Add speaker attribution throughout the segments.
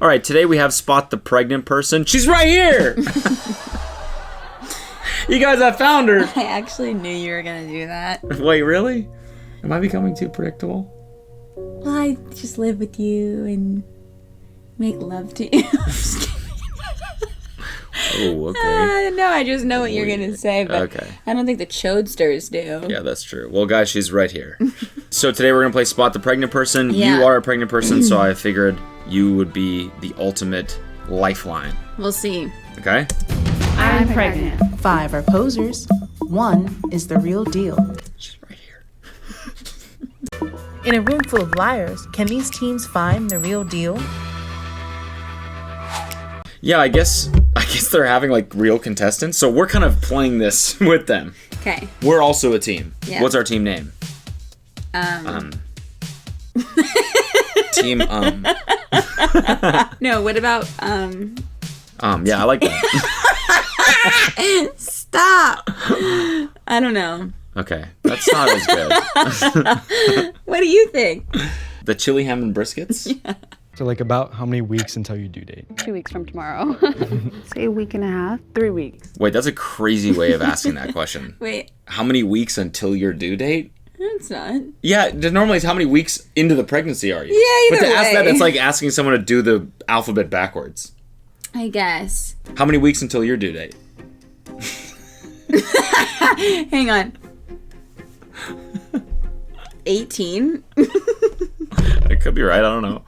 Speaker 1: All right, today we have Spot the Pregnant Person. She's right here! You guys, I found her.
Speaker 2: I actually knew you were going to do that.
Speaker 1: Wait, really? Am I becoming too predictable?
Speaker 2: Well, I just live with you and make love to you. I'm just kidding.
Speaker 1: Oh, okay.
Speaker 2: No, I just know what you're going to say, but
Speaker 1: okay.
Speaker 2: I don't think the Chodesters do.
Speaker 1: Yeah, that's true. Well, guys, she's right here. So today we're going to play Spot the Pregnant Person.
Speaker 2: Yeah.
Speaker 1: You are a pregnant person, so I figured you would be the ultimate lifeline.
Speaker 2: We'll see.
Speaker 1: Okay?
Speaker 3: I'm pregnant. 5 are posers. 1 is the real deal.
Speaker 1: She's right here.
Speaker 3: In a room full of liars, can these teens find the real deal?
Speaker 1: Yeah, I guess they're having like real contestants, so we're kind of playing this with them.
Speaker 2: Okay.
Speaker 1: We're also a team.
Speaker 2: Yeah.
Speaker 1: What's our team name? Team
Speaker 2: No, what about
Speaker 1: yeah, I like that.
Speaker 2: Stop. I don't know.
Speaker 1: Okay, that's not as good.
Speaker 2: What do you think?
Speaker 1: The chili ham and briskets?
Speaker 2: Yeah.
Speaker 4: So like about how many weeks until your due date?
Speaker 5: 2 weeks from tomorrow. Say a week and a half. 3 weeks.
Speaker 1: Wait, that's a crazy way of asking that question.
Speaker 2: Wait.
Speaker 1: How many weeks until your due date?
Speaker 2: It's not.
Speaker 1: Yeah, normally it's how many weeks into the pregnancy are you?
Speaker 2: Yeah,
Speaker 1: But to
Speaker 2: either
Speaker 1: ask that,
Speaker 2: way.
Speaker 1: it's like asking someone to do the alphabet backwards.
Speaker 2: I guess.
Speaker 1: How many weeks until your due date?
Speaker 2: Hang on. 18?
Speaker 1: I could be right, I don't know.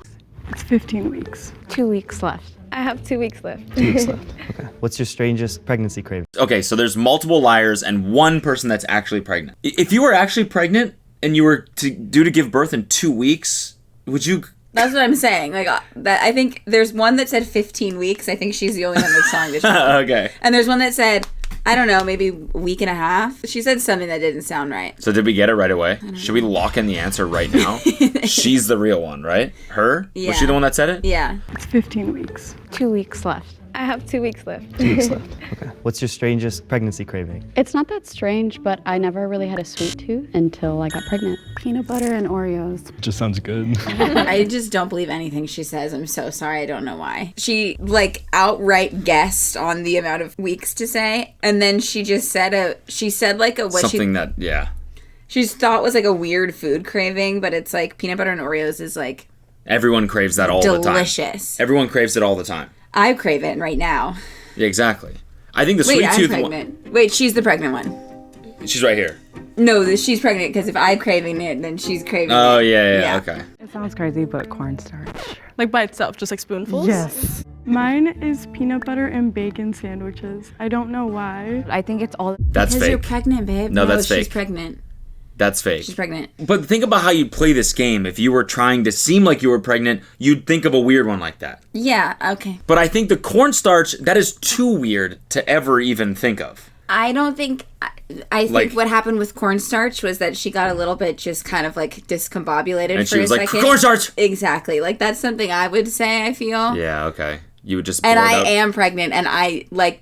Speaker 5: It's 15 weeks. 2 weeks left. I have 2 weeks left.
Speaker 4: 2 weeks left. Okay. What's your strangest pregnancy craving?
Speaker 1: Okay, so there's multiple liars and one person that's actually pregnant. If you were actually pregnant and you were due to give birth in 2 weeks, would you...
Speaker 2: That's what I'm saying. Like that. I think there's one that said 15 weeks. I think she's the only one that's telling the truth.
Speaker 1: Okay.
Speaker 2: And there's one that said, I don't know, maybe a week and a half. She said something that didn't sound right.
Speaker 1: So did we get it right away? Should we lock in the answer right now? She's the real one, right? Her?
Speaker 2: Yeah.
Speaker 1: Was she the one that said it?
Speaker 2: Yeah.
Speaker 5: It's 15 weeks. 2 weeks left. I have 2 weeks left.
Speaker 4: 2 weeks left. Okay. What's your strangest pregnancy craving?
Speaker 5: It's not that strange, but I never really had a sweet tooth until I got pregnant. Peanut butter and Oreos.
Speaker 4: It just sounds good.
Speaker 2: I just don't believe anything she says. I'm so sorry. I don't know why. She like outright guessed on the amount of weeks to say, and then she just said
Speaker 1: Something that, yeah.
Speaker 2: she thought was like a weird food craving, but it's like peanut butter and Oreos is like
Speaker 1: Everyone craves that all the time.
Speaker 2: delicious.
Speaker 1: Everyone craves it all the time.
Speaker 2: I crave it right now.
Speaker 1: Yeah, exactly. I think the
Speaker 2: Wait,
Speaker 1: sweet
Speaker 2: I'm
Speaker 1: tooth
Speaker 2: pregnant. Wait, she's the pregnant one.
Speaker 1: She's right here.
Speaker 2: No, she's pregnant because if I'm craving it, then she's craving
Speaker 1: Oh,
Speaker 2: it.
Speaker 1: yeah, okay.
Speaker 5: It sounds crazy, but cornstarch.
Speaker 6: Like by itself, just like spoonfuls?
Speaker 5: Yes.
Speaker 6: Mine is peanut butter and bacon sandwiches. I don't know why.
Speaker 5: I think it's all...
Speaker 1: That's
Speaker 2: Because you're
Speaker 1: fake.
Speaker 2: pregnant, babe.
Speaker 1: No, that's
Speaker 2: she's
Speaker 1: fake.
Speaker 2: pregnant.
Speaker 1: That's fake.
Speaker 2: She's pregnant.
Speaker 1: But think about how you'd play this game. If you were trying to seem like you were pregnant, you'd think of a weird one like that.
Speaker 2: Yeah, okay.
Speaker 1: But I think the cornstarch, that is too weird to ever even think of.
Speaker 2: I don't think... I think
Speaker 1: Like-
Speaker 2: what happened with cornstarch was that she got a little bit just kind of like discombobulated
Speaker 1: And
Speaker 2: for
Speaker 1: she was
Speaker 2: a
Speaker 1: like,
Speaker 2: second.
Speaker 1: cornstarch!
Speaker 2: Exactly. Like that's something I would say, I feel.
Speaker 1: Yeah, okay. You would just
Speaker 2: And
Speaker 1: blow it
Speaker 2: I
Speaker 1: up.
Speaker 2: am pregnant and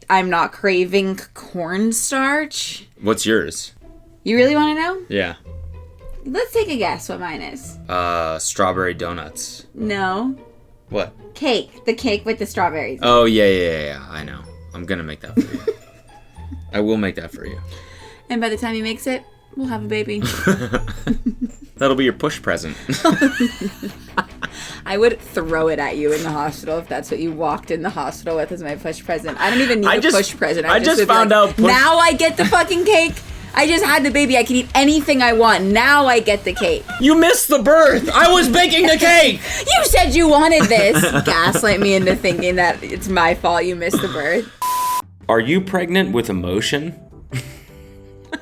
Speaker 2: I'm not craving cornstarch.
Speaker 1: What's yours?
Speaker 2: You really want to know?
Speaker 1: Yeah.
Speaker 2: Let's take a guess what mine is.
Speaker 1: Strawberry donuts.
Speaker 2: No.
Speaker 1: What?
Speaker 2: Cake. The cake with the strawberries.
Speaker 1: Oh, yeah. I know. I'm gonna make that for you. I will make that for you.
Speaker 2: And by the time he makes it, we'll have a baby.
Speaker 1: That'll be your push present.
Speaker 2: I would throw it at you in the hospital if that's what you walked in the hospital with as my push present. I don't even need a push present.
Speaker 1: I just
Speaker 2: would be
Speaker 1: found
Speaker 2: like,
Speaker 1: out push-
Speaker 2: now I get the fucking cake. I just had the baby. I can eat anything I want. Now I get the cake.
Speaker 1: You missed the birth! I was baking the cake!
Speaker 2: You said you wanted this. Gaslight me into thinking that it's my fault you missed the birth.
Speaker 1: Are you pregnant with emotion?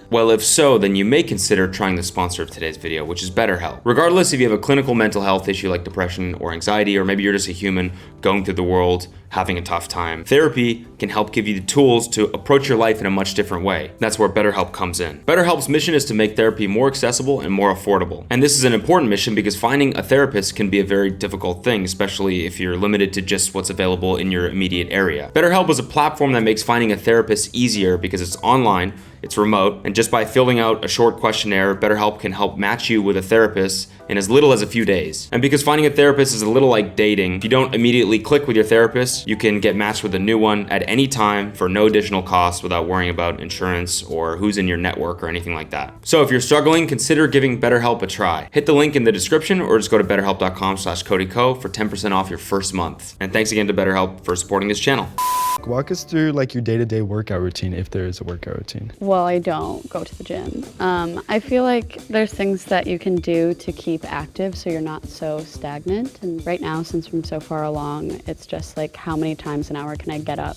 Speaker 1: Well, if so, then you may consider trying the sponsor of today's video, which is BetterHelp. Regardless if you have a clinical mental health issue like depression or anxiety, or maybe you're just a human going through the world having a tough time, therapy can help give you the tools to approach your life in a much different way. That's where BetterHelp comes in. BetterHelp's mission is to make therapy more accessible and more affordable. And this is an important mission because finding a therapist can be a very difficult thing, especially if you're limited to just what's available in your immediate area. BetterHelp is a platform that makes finding a therapist easier because it's online, It's remote, and just by filling out a short questionnaire, BetterHelp can help match you with a therapist in as little as a few days. And because finding a therapist is a little like dating, if you don't immediately click with your therapist, you can get matched with a new one at any time for no additional cost without worrying about insurance or who's in your network or anything like that. So if you're struggling, consider giving BetterHelp a try. Hit the link in the description or just go to betterhelp.com/CodyCo for 10% off your first month. And thanks again to BetterHelp for supporting this channel.
Speaker 4: Walk us through like your day-to-day workout routine, if there is a workout routine.
Speaker 5: Well, I don't go to the gym. I feel like there's things that you can do to keep active so you're not so stagnant. And right now, since I'm so far along, it's just like how many times an hour can I get up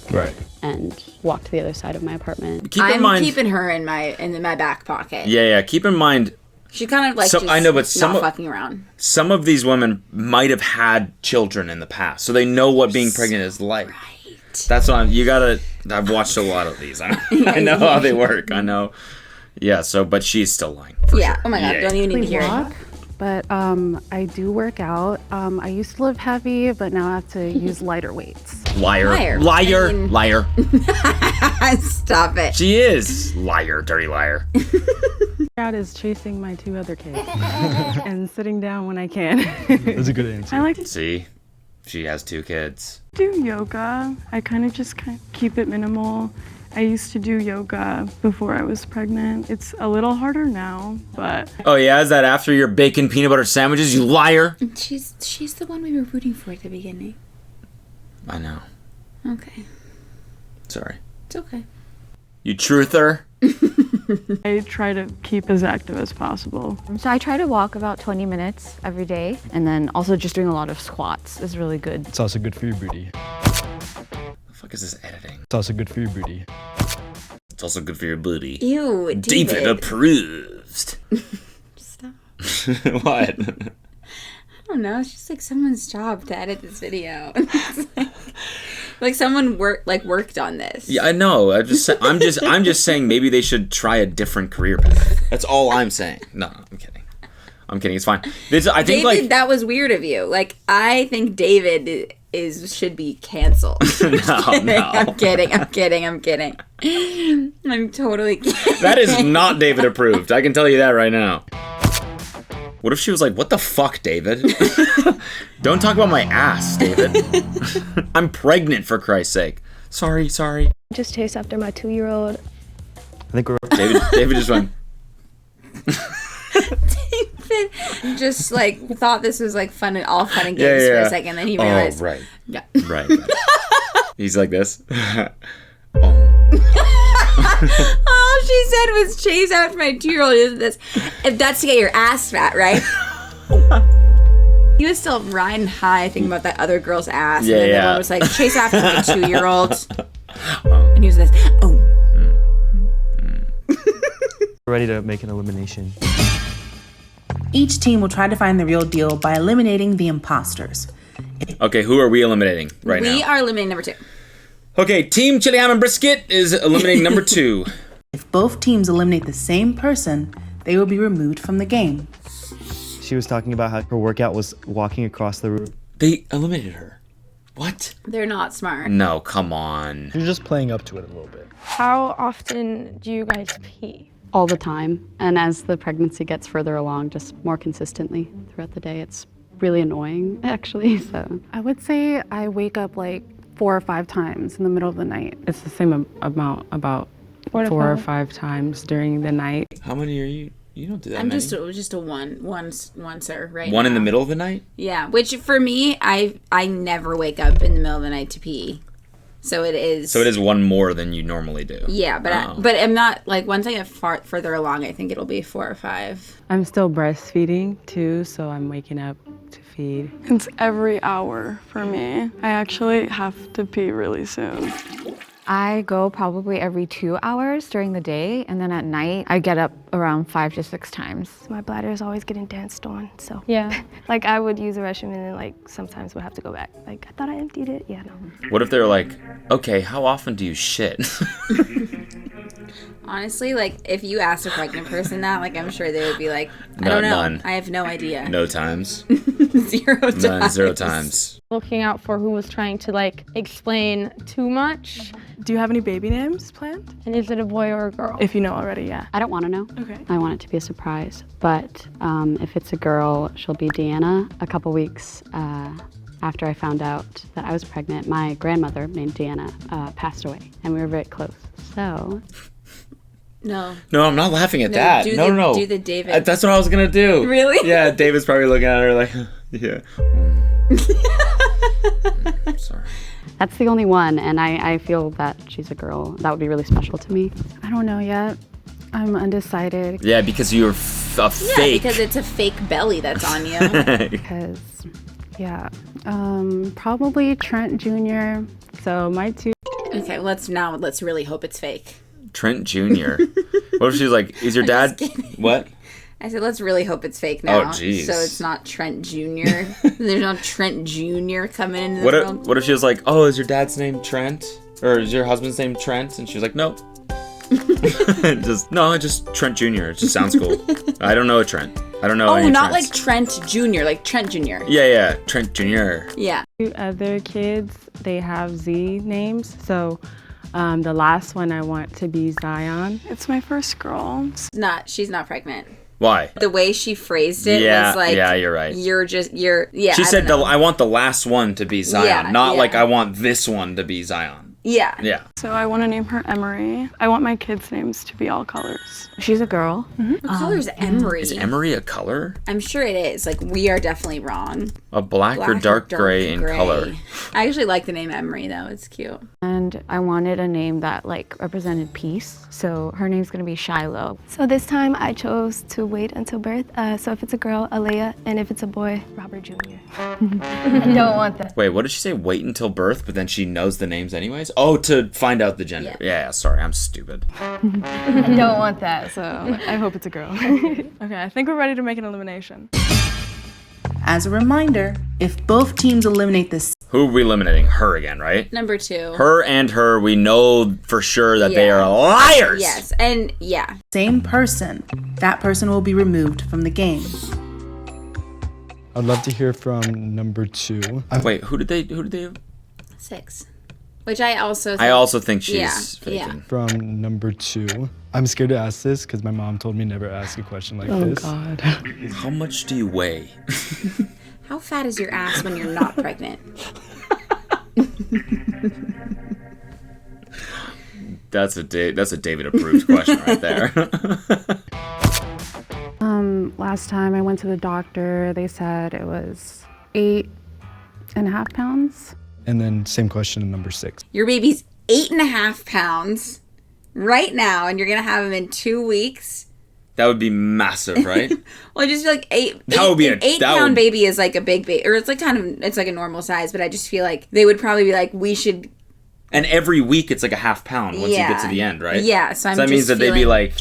Speaker 5: and walk to the other side of my apartment.
Speaker 2: I'm keeping her in my back pocket.
Speaker 1: Yeah. Keep in mind,
Speaker 2: She kind of like
Speaker 1: I know, but
Speaker 2: not fucking around.
Speaker 1: some of these women might have had children in the past, so they know what being pregnant is like.
Speaker 2: Right.
Speaker 1: That's why I've watched a lot of these. I know how they work. I know. Yeah, but she's still lying.
Speaker 2: Yeah. Oh my God.
Speaker 1: Yeah.
Speaker 2: Don't even need to hear it.
Speaker 7: But I do work out. I used to live heavy, but now I have to use lighter weights.
Speaker 1: Liar.
Speaker 2: I mean-
Speaker 1: Liar.
Speaker 2: Stop it.
Speaker 1: She is. Liar. Dirty liar.
Speaker 6: Dad is chasing my 2 other kids and sitting down when I can.
Speaker 4: That's a good answer.
Speaker 6: I like to
Speaker 1: See? She has 2 kids.
Speaker 6: do yoga. I kind of keep it minimal. I used to do yoga before I was pregnant. It's a little harder now, but
Speaker 1: Oh yeah, is that after your bacon peanut butter sandwiches, you liar?
Speaker 2: She's the one we were rooting for at the beginning.
Speaker 1: I know.
Speaker 2: Okay.
Speaker 1: Sorry.
Speaker 2: It's okay.
Speaker 1: You truther?
Speaker 6: I try to keep as active as possible.
Speaker 8: So I try to walk about 20 minutes every day, and then also just doing a lot of squats is really good.
Speaker 4: It's also good for your booty.
Speaker 1: The fuck is this editing?
Speaker 4: It's also good for your booty.
Speaker 1: It's also good for your booty.
Speaker 2: Ew,
Speaker 1: David approved.
Speaker 2: Stop.
Speaker 1: What?
Speaker 2: I don't know. It's just like someone's job to edit this video. Like someone worked on this.
Speaker 1: Yeah, I know. I'm just saying maybe they should try a different career path. That's all I'm saying. No, I'm kidding. It's fine. I think
Speaker 2: David, that was weird of you. Like, I think David should be canceled.
Speaker 1: No.
Speaker 2: I'm kidding. I'm totally kidding.
Speaker 1: That is not David approved. I can tell you that right now. What if she was like, what the fuck, David? Don't talk about my ass, David. I'm pregnant, for Christ's sake. Sorry.
Speaker 9: Just chase after my 2-year-old.
Speaker 4: I think we're
Speaker 1: David just went.
Speaker 2: David just like thought this was like fun and games for a second, then he realized.
Speaker 1: Oh, right.
Speaker 2: Yeah.
Speaker 1: Right. He's like this.
Speaker 2: All she said was chase after my 2-year-old. Is this? If that's to get your ass fat, right? He was still riding high, thinking about that other girl's ass.
Speaker 1: Yeah,
Speaker 2: and then the one was like, chase after my 2-year-old. And he was this. Oh.
Speaker 4: We're ready to make an elimination.
Speaker 3: Each team will try to find the real deal by eliminating the imposters.
Speaker 1: Okay, who are we eliminating right now?
Speaker 2: We are eliminating number 2.
Speaker 1: Okay, Team Chili Ham and Brisket is eliminating number 2.
Speaker 3: If both teams eliminate the same person, they will be removed from the game.
Speaker 4: She was talking about how her workout was walking across the room.
Speaker 1: They eliminated her. What?
Speaker 2: They're not smart.
Speaker 1: No, come on.
Speaker 4: You're just playing up to it a little bit.
Speaker 5: How often do you guys pee? All the time. And as the pregnancy gets further along, just more consistently throughout the day. It's really annoying, actually. So
Speaker 7: I would say I wake up like 4 or 5 times in the middle of the night.
Speaker 10: It's the same amount, about 4 or 5 times during the night.
Speaker 1: How many are you? You don't do that
Speaker 2: I'm
Speaker 1: many.
Speaker 2: just a oncer right
Speaker 1: One
Speaker 2: now.
Speaker 1: in the middle of the night?
Speaker 2: Yeah, which for me, I never wake up in the middle of the night to pee. So it is
Speaker 1: one more than you normally do.
Speaker 2: Yeah, but I'm not, like, once I get further along, I think it'll be 4 or 5.
Speaker 10: I'm still breastfeeding too, so I'm waking up to feed.
Speaker 6: It's every hour for me. I actually have to pee really soon.
Speaker 8: I go probably every 2 hours during the day, and then at night I get up around 5 to 6 times.
Speaker 9: My bladder is always getting danced on, so.
Speaker 5: yeah.
Speaker 9: Like, I would use the restroom and then, like, sometimes would have to go back. Like, I thought I emptied it. Yeah, no.
Speaker 1: What if they're like, okay, how often do you shit?
Speaker 2: Honestly, like, if you asked a pregnant person that, like, I'm sure they would be like, I don't know.
Speaker 1: None.
Speaker 2: I have no idea.
Speaker 1: No times.
Speaker 2: 0 times.
Speaker 1: None, 0 times.
Speaker 9: Looking out for who was trying to like explain too much.
Speaker 6: Do you have any baby names planned?
Speaker 9: And is it a boy or a girl?
Speaker 6: If you know already, yeah.
Speaker 5: I don't want to know.
Speaker 6: Okay.
Speaker 5: I want it to be a surprise. But if it's a girl, she'll be Deanna. A couple weeks after I found out that I was pregnant, my grandmother named Deanna passed away, and we were very close. So.
Speaker 2: No.
Speaker 1: No, I'm not laughing at that. No.
Speaker 2: Do the David.
Speaker 1: That's what I was gonna do.
Speaker 2: Really?
Speaker 1: Yeah, David's probably looking at her like, yeah. Sorry.
Speaker 5: That's the only one, and I feel that she's a girl. That would be really special to me.
Speaker 7: I don't know yet. I'm undecided.
Speaker 1: Yeah, because you're a
Speaker 2: Yeah,
Speaker 1: fake.
Speaker 2: because it's a fake belly that's on you.
Speaker 7: Because, yeah, probably Trent Jr.
Speaker 10: So my two.
Speaker 2: Okay, let's really hope it's fake.
Speaker 1: Trent Jr. What if she's like, is your dad? What?
Speaker 2: I said, let's really hope it's fake now.
Speaker 1: Oh, jeez.
Speaker 2: So it's not Trent Jr. There's no Trent Jr. coming into the world.
Speaker 1: What if she was like, oh, is your dad's name Trent? Or is your husband's name Trent? And she was like, no. just Trent Jr. It just sounds cool. I don't know a Trent. I don't know any
Speaker 2: not
Speaker 1: Trents.
Speaker 2: like Trent Jr., like Trent Jr.
Speaker 1: Yeah, Trent Jr.
Speaker 2: Yeah.
Speaker 10: Two other kids, they have Z names. So the last one I want to be Zion.
Speaker 6: It's my first girl.
Speaker 2: She's not pregnant.
Speaker 1: Why?
Speaker 2: The way she phrased it was like,
Speaker 1: yeah, you're right.
Speaker 2: She
Speaker 1: said, I want the last one to be Zion, not like I want this one to be Zion.
Speaker 2: Yeah.
Speaker 1: Yeah.
Speaker 6: So I want to name her Emery. I want my kids' names to be all colors.
Speaker 8: She's a girl.
Speaker 2: What color is Emery?
Speaker 1: Is Emery a color?
Speaker 2: I'm sure it is. Like, we are definitely wrong.
Speaker 1: A black or dark gray in color.
Speaker 2: I actually like the name Emery, though. It's cute.
Speaker 8: And I wanted a name that like represented peace. So her name's gonna be Shiloh.
Speaker 9: So this time I chose to wait until birth. So if it's a girl, Alea, and if it's a boy, Robert Jr. I don't want that.
Speaker 1: Wait, what did she say? Wait until birth, but then she knows the names anyways? Oh, to find out the gender. Yeah, sorry, I'm stupid.
Speaker 9: I don't want that, so
Speaker 6: I hope it's a girl. Okay, I think we're ready to make an elimination.
Speaker 3: As a reminder, if both teams eliminate this,
Speaker 1: Who are we eliminating? Her again, right?
Speaker 2: Number 2.
Speaker 1: Her and her, we know for sure that they are liars.
Speaker 2: Yes, and yeah.
Speaker 3: same person, that person will be removed from the game.
Speaker 4: I'd love to hear from number 2.
Speaker 1: Wait, who did they?
Speaker 2: 6. Which I also
Speaker 1: think she's faking.
Speaker 2: Yeah.
Speaker 4: From number 2. I'm scared to ask this because my mom told me never ask a question like this.
Speaker 10: Oh God.
Speaker 1: How much do you weigh?
Speaker 2: How fat is your ass when you're not pregnant?
Speaker 1: That's a David approved question right there.
Speaker 7: Last time I went to the doctor, they said it was 8.5 pounds.
Speaker 4: And then same question in number 6.
Speaker 2: Your baby's 8.5 pounds right now, and you're gonna have him in 2 weeks.
Speaker 1: That would be massive, right?
Speaker 2: Well, I just feel like an 8-pound baby is like a big baby, or it's like it's like a normal size. But I just feel like they would probably be like, we should.
Speaker 1: And every week it's like a half pound once you get to the end, right?
Speaker 2: Yeah. So
Speaker 1: that means that they'd be like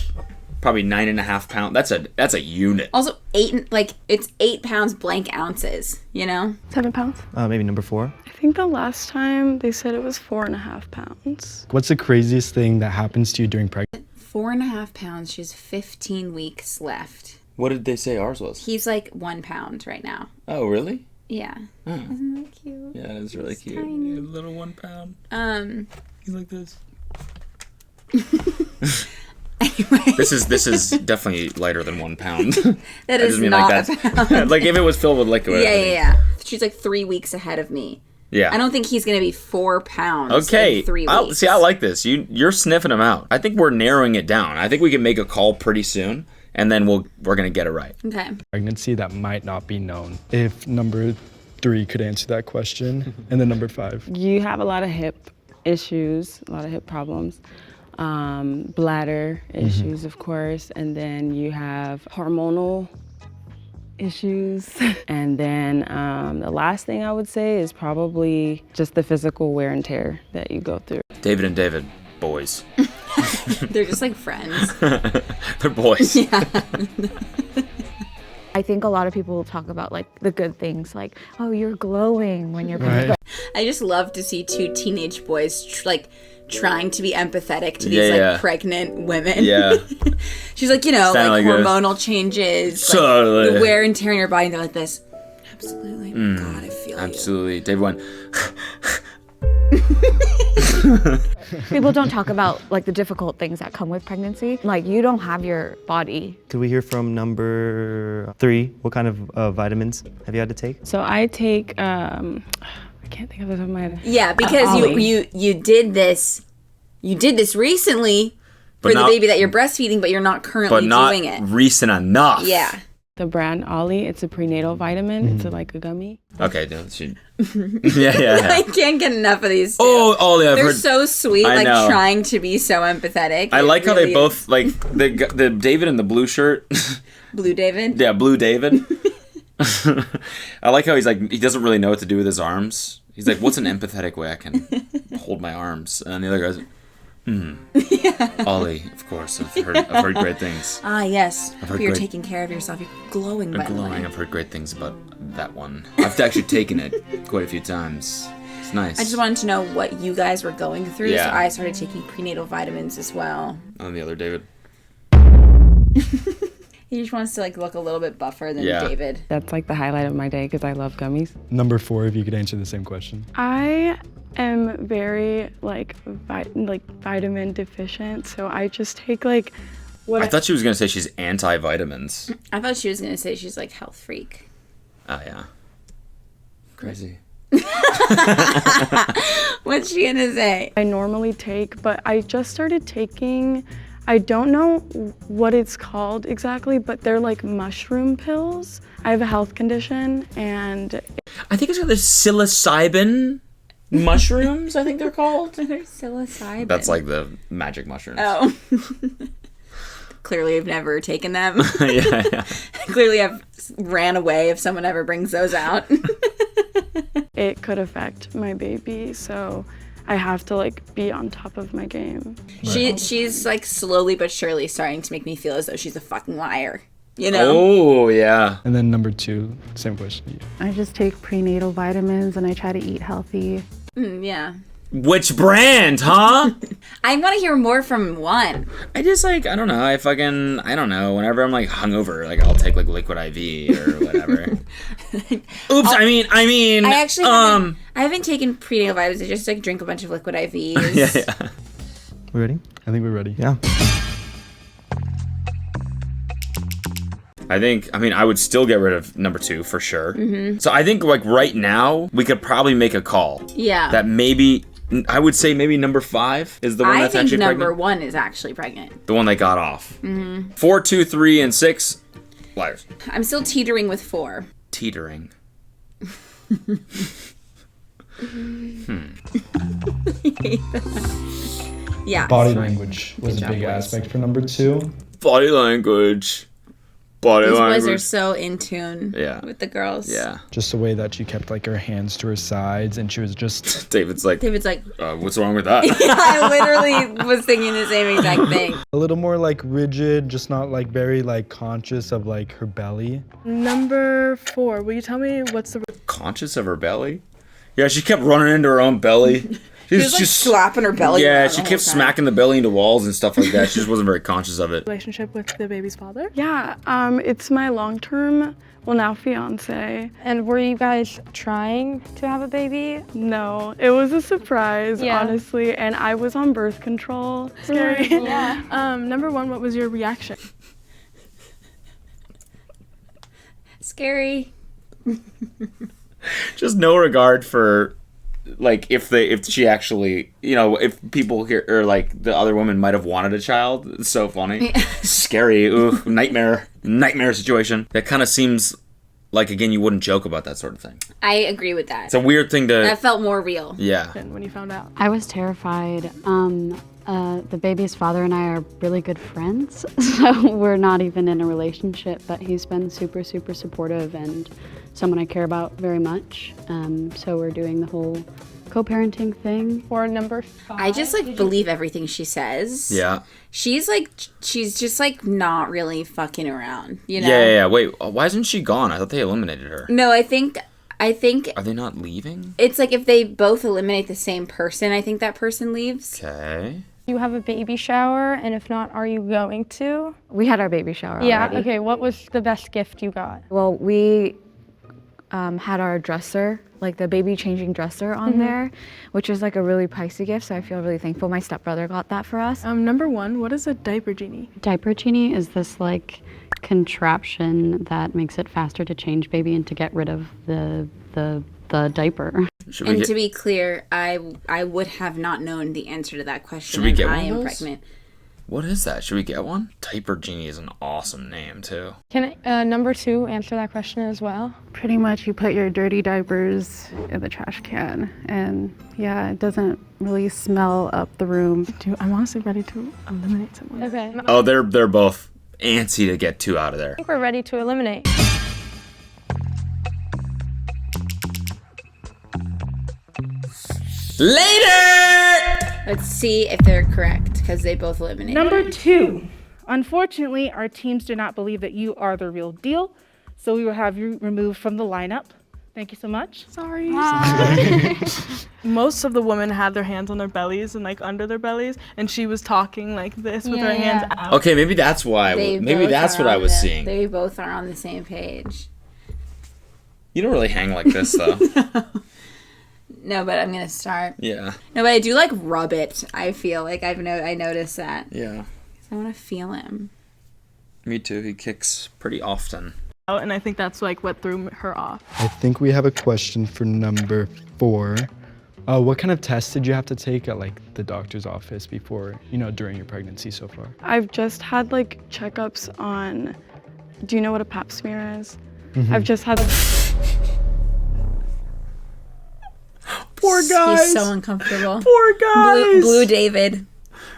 Speaker 1: probably 9.5 pounds. That's a unit.
Speaker 2: Also, it's 8 pounds blank ounces. You know.
Speaker 9: 7 pounds.
Speaker 11: Maybe number 4.
Speaker 6: I think the last time they said it was 4.5 pounds.
Speaker 4: What's the craziest thing that happens to you during pregnancy?
Speaker 2: 4.5 pounds. She has 15 weeks left.
Speaker 1: What did they say ours was?
Speaker 2: He's like 1 pound right now.
Speaker 1: Oh, really?
Speaker 2: Yeah.
Speaker 1: Oh.
Speaker 2: Isn't that cute?
Speaker 1: Yeah, it's really cute.
Speaker 2: Tiny.
Speaker 1: A little 1 pound. He's like this.
Speaker 2: Anyway.
Speaker 1: This is definitely lighter than 1 pound.
Speaker 2: That is not a pound.
Speaker 1: Like if it was filled with liquid.
Speaker 2: Yeah. She's like 3 weeks ahead of me.
Speaker 1: Yeah.
Speaker 2: I don't think he's gonna be 4 pounds.
Speaker 1: Okay.
Speaker 2: In 3 weeks.
Speaker 1: I like this. You're sniffing him out. I think we're narrowing it down. I think we can make a call pretty soon, and then we're gonna get it right.
Speaker 2: Okay.
Speaker 4: Pregnancy that might not be known. If number 3 could answer that question, and then number 5.
Speaker 10: You have a lot of hip issues, a lot of hip problems, bladder issues, of course, and then you have hormonal issues. And then the last thing I would say is probably just the physical wear and tear that you go through.
Speaker 1: David and David, boys.
Speaker 2: They're just like friends.
Speaker 1: They're boys.
Speaker 2: Yeah.
Speaker 8: I think a lot of people will talk about like the good things, like, oh, you're glowing when you're pregnant.
Speaker 2: I just love to see 2 teenage boys trying to be empathetic to these pregnant women.
Speaker 1: Yeah.
Speaker 2: She's like,
Speaker 1: like
Speaker 2: hormonal changes,
Speaker 1: totally.
Speaker 2: the wear and tear in your body, and they're like this. Absolutely. God, I feel
Speaker 1: Absolutely. Dave went.
Speaker 8: People don't talk about like the difficult things that come with pregnancy. Like you don't have your body.
Speaker 11: Could we hear from number 3? What kind of vitamins have you had to take?
Speaker 10: So I take, I can't think of the top of my head.
Speaker 2: Yeah, because you did this recently for the
Speaker 1: not-
Speaker 2: baby that you're breastfeeding, but you're not currently
Speaker 1: But not
Speaker 2: doing it.
Speaker 1: recent enough.
Speaker 2: Yeah.
Speaker 10: The brand Ollie, it's a prenatal vitamin. It's like a gummy.
Speaker 1: Okay, no, yeah.
Speaker 2: I can't get enough of these two.
Speaker 1: Oh, Ollie, I've
Speaker 2: They're
Speaker 1: heard.
Speaker 2: so sweet,
Speaker 1: I
Speaker 2: like
Speaker 1: know.
Speaker 2: trying to be so empathetic.
Speaker 1: I
Speaker 2: It
Speaker 1: like how
Speaker 2: really
Speaker 1: they both, like, the David in the blue shirt.
Speaker 2: is. Blue David.
Speaker 1: Yeah, Blue David. I like how he's like, he doesn't really know what to do with his arms. He's like, what's an empathetic way I can hold my arms? And the other guy's Ollie, of course. I've heard great things.
Speaker 2: Ah, yes.
Speaker 1: heard
Speaker 2: You're
Speaker 1: great-
Speaker 2: taking care of yourself. You're glowing, by the way.
Speaker 1: I've heard great things about that one. I've actually taken it quite a few times. It's nice.
Speaker 2: I just wanted to know what you guys were going through,
Speaker 1: Yeah.
Speaker 2: so I started taking prenatal vitamins as well.
Speaker 1: On the other David.
Speaker 2: He just wants to like look a little bit buffer than
Speaker 1: Yeah.
Speaker 2: David.
Speaker 10: That's like the highlight of my day because I love gummies.
Speaker 4: Number 4, if you could answer the same question.
Speaker 6: I am very like vitamin deficient, so I just take like what
Speaker 1: I thought she was going to say she's anti-vitamins.
Speaker 2: I thought she was gonna say she's like health freak.
Speaker 1: Oh, yeah. Crazy.
Speaker 2: What's she gonna say?
Speaker 6: I normally take, but I just started taking, I don't know what it's called exactly, but they're like mushroom pills. I have a health condition and
Speaker 1: I think it's got the psilocybin mushrooms, I think they're called.
Speaker 2: They're psilocybin.
Speaker 1: That's like the magic mushrooms.
Speaker 2: Oh. Clearly I've never taken them.
Speaker 1: yeah.
Speaker 2: Clearly I've ran away if someone ever brings those out.
Speaker 6: it could affect my baby, so I have to like be on top of my game.
Speaker 2: She's like slowly but surely starting to make me feel as though she's a fucking liar. You know?
Speaker 1: Oh, yeah.
Speaker 4: And then number 2, same question to you.
Speaker 7: I just take prenatal vitamins and I try to eat healthy.
Speaker 2: Yeah.
Speaker 1: Which brand, huh?
Speaker 2: I want to hear more from one.
Speaker 1: I just like, I don't know. I don't know. Whenever I'm like hungover, like I'll take like liquid IV or whatever. Oops, I mean.
Speaker 2: I actually I haven't taken prenatal vitamins. I just like drink a bunch of liquid IVs.
Speaker 1: Yeah.
Speaker 11: We ready?
Speaker 4: I think we're ready.
Speaker 11: Yeah.
Speaker 1: I would still get rid of number 2 for sure. So I think like right now we could probably make a call.
Speaker 2: Yeah.
Speaker 1: That maybe, I would say maybe number 5 is the one
Speaker 2: I
Speaker 1: that's
Speaker 2: think
Speaker 1: actually
Speaker 2: number
Speaker 1: pregnant.
Speaker 2: 1 is actually pregnant.
Speaker 1: The one that got off. 4, 2, 3, and 6, liars.
Speaker 2: I'm still teetering with 4.
Speaker 1: Teetering.
Speaker 2: Yeah.
Speaker 4: Body language was
Speaker 2: Good
Speaker 4: a
Speaker 2: job,
Speaker 4: big
Speaker 2: boys.
Speaker 4: aspect for number 2.
Speaker 1: Body language.
Speaker 2: These boys are so in tune
Speaker 1: Yeah.
Speaker 2: with the girls.
Speaker 1: Yeah.
Speaker 4: Just the way that she kept like her hands to her sides and she was just
Speaker 1: David's like, what's wrong with that?
Speaker 2: I literally was thinking the same exact thing.
Speaker 4: a little more like rigid, just not like very like conscious of like her belly.
Speaker 6: Number 4, will you tell me what's the
Speaker 1: Conscious of her belly? Yeah, she kept running into her own belly. She
Speaker 2: was like slapping her belly.
Speaker 1: Yeah,
Speaker 2: around
Speaker 1: she
Speaker 2: the whole
Speaker 1: kept
Speaker 2: time.
Speaker 1: smacking the belly into walls and stuff like that. She just wasn't very conscious of it.
Speaker 6: relationship with the baby's father? Yeah, it's my long-term, well now fiance.
Speaker 9: And were you guys trying to have a baby?
Speaker 6: No, it was a surprise,
Speaker 9: Yeah.
Speaker 6: honestly, and I was on birth control. Scary.
Speaker 9: Yeah.
Speaker 6: Number 1, what was your reaction?
Speaker 2: Scary.
Speaker 1: Just no regard for, like, if she actually, if people here or like the other woman might have wanted a child. It's so funny. Scary. Ooh, nightmare situation. That kind of seems like, again, you wouldn't joke about that sort of thing.
Speaker 2: I agree with that.
Speaker 1: It's a weird thing to.
Speaker 2: That felt more real.
Speaker 1: Yeah.
Speaker 6: When you found out?
Speaker 5: I was terrified. The baby's father and I are really good friends, so we're not even in a relationship, but he's been super, super supportive and someone I care about very much. So we're doing the whole co-parenting thing.
Speaker 9: Or number 5?
Speaker 2: I just like believe everything she says.
Speaker 1: Yeah.
Speaker 2: She's just like not really fucking around, you know?
Speaker 1: Yeah. Wait, why isn't she gone? I thought they eliminated her.
Speaker 2: No, I think
Speaker 1: Are they not leaving?
Speaker 2: it's like if they both eliminate the same person, I think that person leaves.
Speaker 1: Okay.
Speaker 9: You have a baby shower, and if not, are you going to?
Speaker 5: We had our baby shower
Speaker 9: Yeah,
Speaker 5: already.
Speaker 9: okay, what was the best gift you got?
Speaker 5: Well, we
Speaker 8: had our dresser, like the baby changing dresser on there, which is like a really pricey gift, so I feel really thankful my stepbrother got that for us.
Speaker 6: Number 1, what is a diaper genie?
Speaker 5: Diaper genie is this like contraption that makes it faster to change baby and to get rid of the diaper.
Speaker 2: And to be clear, I would have not known the answer to that question.
Speaker 1: Should we get
Speaker 2: I
Speaker 1: one of
Speaker 2: am
Speaker 1: those?
Speaker 2: pregnant.
Speaker 1: What is that? Should we get one? Diaper Genie is an awesome name, too.
Speaker 9: Can number 2 answer that question as well?
Speaker 7: Pretty much you put your dirty diapers in the trash can, and yeah, it doesn't really smell up the room.
Speaker 6: Dude, I'm honestly ready to eliminate someone.
Speaker 9: Okay.
Speaker 1: Oh, they're both antsy to get 2 out of there.
Speaker 9: I think we're ready to eliminate.
Speaker 1: Later!
Speaker 2: Let's see if they're correct, because they both eliminated.
Speaker 12: Number 2. Unfortunately, our teams do not believe that you are the real deal, so we will have you removed from the lineup. Thank you so much.
Speaker 6: Sorry. Most of the women had their hands on their bellies and like under their bellies, and she was talking like this with her hands out.
Speaker 1: Okay, maybe that's why. Maybe that's what I was seeing.
Speaker 2: They both are on the same page.
Speaker 1: You don't really hang like this, though.
Speaker 2: No, but I'm gonna start.
Speaker 1: Yeah.
Speaker 2: No, but I do like rub it. I feel like I noticed that.
Speaker 1: Yeah.
Speaker 2: I want to feel him.
Speaker 1: Me too. He kicks pretty often.
Speaker 6: And I think that's like what threw her off.
Speaker 4: I think we have a question for number 4. What kind of tests did you have to take at like the doctor's office before, during your pregnancy so far?
Speaker 6: I've just had like checkups on, do you know what a pap smear is? I've just had.
Speaker 1: Poor guys.
Speaker 2: He's so uncomfortable.
Speaker 1: Poor guys.
Speaker 2: Blue David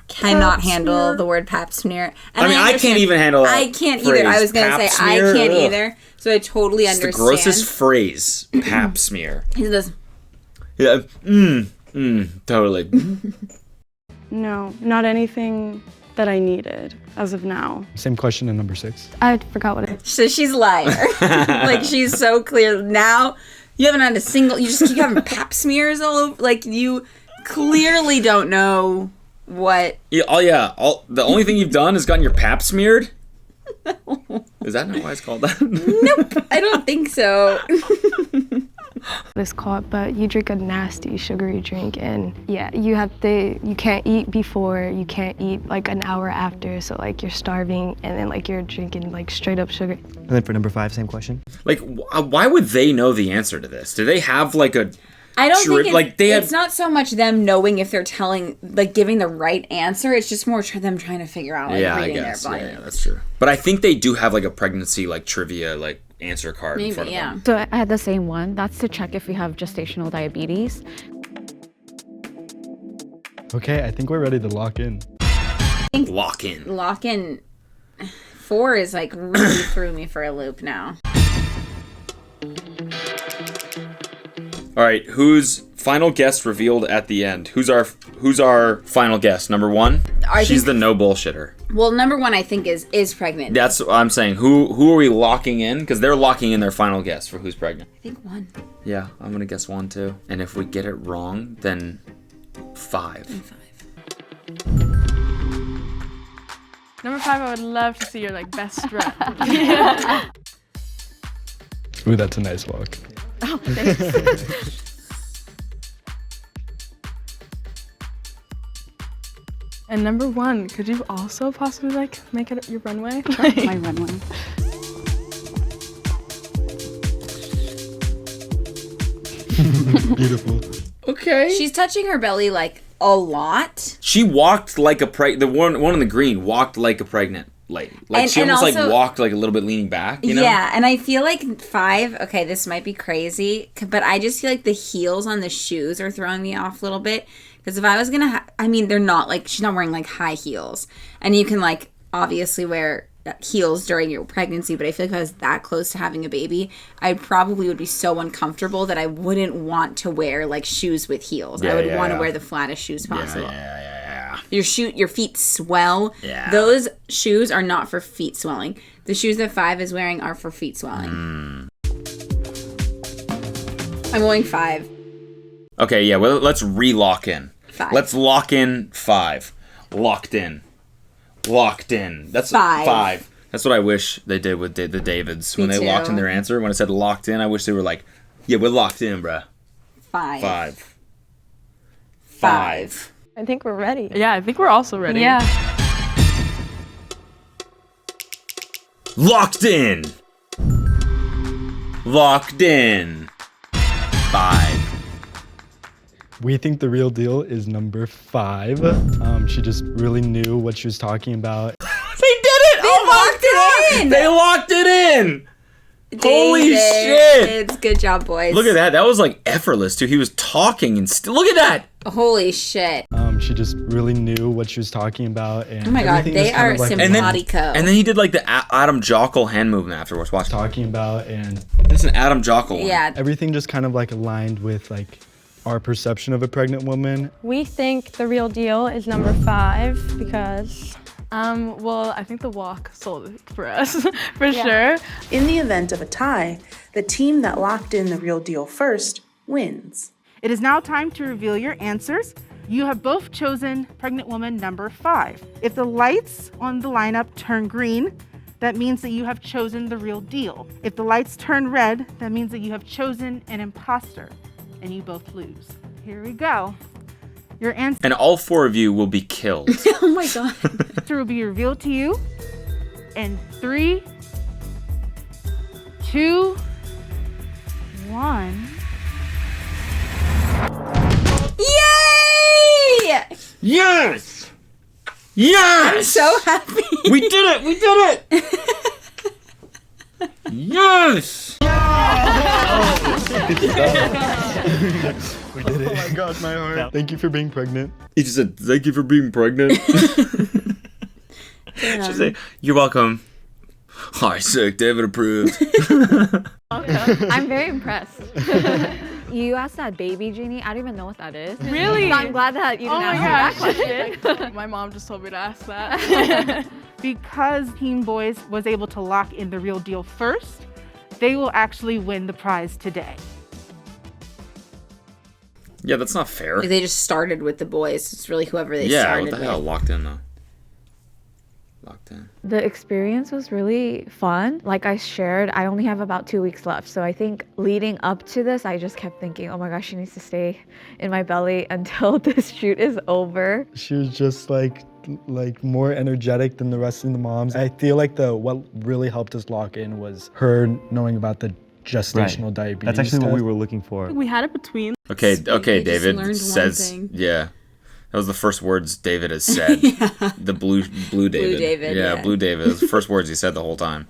Speaker 2: cannot handle the word pap smear. And
Speaker 1: I mean, I can't even handle that.
Speaker 2: I can't either. I was going to say, I can't either. So I totally
Speaker 1: It's
Speaker 2: understand.
Speaker 1: the grossest phrase, pap smear.
Speaker 2: He does.
Speaker 1: Yeah. Totally.
Speaker 6: No, not anything that I needed as of now.
Speaker 4: Same question in number 6.
Speaker 5: I forgot what it.
Speaker 2: So she's lying. Like, she's so clear. Now, you haven't had a single, you just keep having pap smears all over. Like, you clearly don't know what.
Speaker 1: Yeah, the only thing you've done is gotten your pap smeared? Is that not why it's called that?
Speaker 2: Nope, I don't think so.
Speaker 9: It's called, but you drink a nasty sugary drink, and yeah, you can't eat before, you can't eat like an hour after, so like you're starving, and then like you're drinking like straight up sugar.
Speaker 11: And then for number 5, same question.
Speaker 1: Like, why would they know the answer to this? Do they have like a...
Speaker 2: I don't think it's not so much them knowing if they're giving the right answer. It's just more them trying to figure out reading
Speaker 1: I guess.
Speaker 2: their body.
Speaker 1: Yeah, that's true. But I think they do have like a pregnancy like trivia like answer card in front of them.
Speaker 8: So I had the same one. That's to check if we have gestational diabetes.
Speaker 4: Okay, I think we're ready to lock in.
Speaker 1: Lock in.
Speaker 2: Lock in. 4 is like really threw me for a loop now.
Speaker 1: All right, who's final guest revealed at the end? Who's our final guest? Number 1? She's the no bullshitter.
Speaker 2: Well, number 1 I think is pregnant.
Speaker 1: That's what I'm saying. Who are we locking in? Because they're locking in their final guess for who's pregnant.
Speaker 2: I think 1.
Speaker 1: Yeah, I'm gonna guess 1 too. And if we get it wrong, then 5.
Speaker 6: Number 5, I would love to see your like best strut.
Speaker 4: Ooh, that's a nice look.
Speaker 6: Oh, thanks. And number 1, could you also possibly like make it your runway?
Speaker 5: My runway.
Speaker 4: Beautiful.
Speaker 1: Okay.
Speaker 2: She's touching her belly like a lot.
Speaker 1: She walked like the one in the green walked like a pregnant lady. Like she almost
Speaker 2: also,
Speaker 1: like walked like a little bit leaning back, you know?
Speaker 2: Yeah, and I feel like 5, okay, this might be crazy, but I just feel like the heels on the shoes are throwing me off a little bit. Because if I was going to, they're not like, she's not wearing like high heels. And you can like obviously wear heels during your pregnancy, but I feel like if I was that close to having a baby, I probably would be so uncomfortable that I wouldn't want to wear like shoes with heels. I would want to wear the flattest shoes possible. Your feet swell.
Speaker 1: Yeah.
Speaker 2: Those shoes are not for feet swelling. The shoes that 5 is wearing are for feet swelling. I'm going 5.
Speaker 1: Okay, yeah, well, let's re-lock in.
Speaker 2: 5.
Speaker 1: Let's lock in 5. Locked in. Locked in. That's
Speaker 2: 5.
Speaker 1: 5. That's what I wish they did with the Davids. When
Speaker 2: Me
Speaker 1: they locked in
Speaker 2: too.
Speaker 1: their answer, when it said locked in, I wish they were like, yeah, we're locked in, bruh.
Speaker 2: 5.
Speaker 1: 5.
Speaker 6: I think we're ready.
Speaker 13: Yeah, I think we're also ready.
Speaker 6: Yeah.
Speaker 1: Locked in. Locked in. 5.
Speaker 4: We think the real deal is number 5. She just really knew what she was talking about.
Speaker 1: They did it!
Speaker 2: locked it in!
Speaker 1: They locked it in! Holy shit!
Speaker 2: It's good job, boys.
Speaker 1: Look at that. That was like effortless, too. He was talking and look at that!
Speaker 2: Holy shit.
Speaker 4: She just really knew what she was talking about. And
Speaker 2: Oh my god,
Speaker 4: everything
Speaker 2: they
Speaker 4: was kind
Speaker 2: are
Speaker 4: of like
Speaker 2: simpatico.
Speaker 1: And then he did like the Adam Jockle hand movement afterwards. Watch.
Speaker 4: talking about, and
Speaker 1: That's an Adam Jockle one.
Speaker 2: Yeah.
Speaker 4: everything just kind of like aligned with like our perception of a pregnant woman.
Speaker 6: We think the real deal is number 5 because
Speaker 13: Well, I think the walk sold it for us, for sure.
Speaker 3: In the event of a tie, the team that locked in the real deal first wins.
Speaker 12: It is now time to reveal your answers. You have both chosen pregnant woman number 5. If the lights on the lineup turn green, that means that you have chosen the real deal. If the lights turn red, that means that you have chosen an imposter, and you both lose. Here we go. Your answer
Speaker 1: And all 4 of you will be killed.
Speaker 2: Oh my god.
Speaker 12: will be revealed to you in 3, 2, 1.
Speaker 2: Yay!
Speaker 1: Yes! Yes!
Speaker 2: I'm so happy.
Speaker 1: We did it! We did it! Yes!
Speaker 4: We did it. Oh my god, my heart. Thank you for being pregnant.
Speaker 1: He just said, thank you for being pregnant. She said, you're welcome. Hi, sick. David approved.
Speaker 8: I'm very impressed. You asked that baby genie. I don't even know what that is.
Speaker 13: Really?
Speaker 8: So I'm glad that you didn't ask me that question.
Speaker 13: My mom just told me to ask that.
Speaker 12: Because Team Boys was able to lock in the real deal first, they will actually win the prize today.
Speaker 1: Yeah, that's not fair.
Speaker 2: Like, they just started with the boys. It's really whoever they
Speaker 1: Yeah,
Speaker 2: started
Speaker 1: what the hell?
Speaker 2: with.
Speaker 1: Locked in, though. Locked in.
Speaker 8: The experience was really fun. Like I shared, I only have about 2 weeks left. So I think leading up to this, I just kept thinking, oh my gosh, she needs to stay in my belly until this shoot is over.
Speaker 4: She was just like more energetic than the rest of the moms. I feel like what really helped us lock in was her knowing about the gestational diabetes.
Speaker 11: That's actually what
Speaker 4: test.
Speaker 11: we were looking for.
Speaker 13: We had it between.
Speaker 1: Okay,
Speaker 2: They just
Speaker 1: David
Speaker 2: learned one
Speaker 1: says,
Speaker 2: thing.
Speaker 1: yeah. That was the first words David has said. The blue David.
Speaker 2: David, yeah.
Speaker 1: Blue David. That was the first words he said the whole time.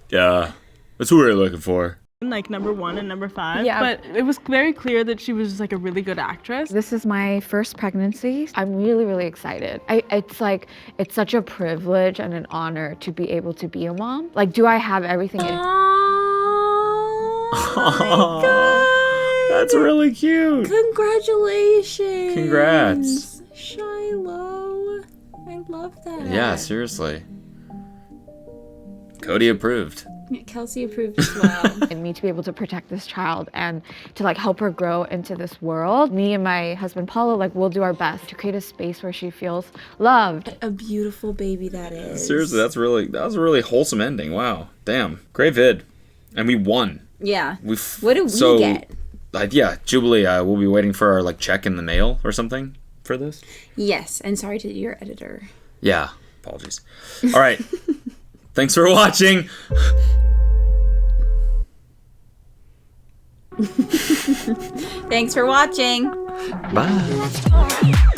Speaker 1: Yeah, that's who we were looking for.
Speaker 13: Like number 1 and number 5.
Speaker 8: Yeah.
Speaker 13: But it was very clear that she was like a really good actress.
Speaker 8: This is my first pregnancy. I'm really, really excited. It's such a privilege and an honor to be able to be a mom. Like, do I have everything in?
Speaker 2: Oh my god.
Speaker 1: That's really cute.
Speaker 2: Congratulations.
Speaker 1: Congrats.
Speaker 2: Shiloh. I love that.
Speaker 1: Yeah, seriously. Cody approved.
Speaker 2: Kelsey approved as well.
Speaker 8: And me to be able to protect this child and to like help her grow into this world. Me and my husband Paulo, like, we'll do our best to create a space where she feels loved.
Speaker 2: A beautiful baby that is.
Speaker 1: Seriously, that was a really wholesome ending. Wow. Damn. Great vid. And we won.
Speaker 2: Yeah. What do we get?
Speaker 1: Yeah, Jubilee, we'll be waiting for our like check in the mail or something for this.
Speaker 2: Yes, and sorry to your editor.
Speaker 1: Yeah, apologies. All right. Thanks for watching.
Speaker 2: Thanks for watching.
Speaker 1: Bye.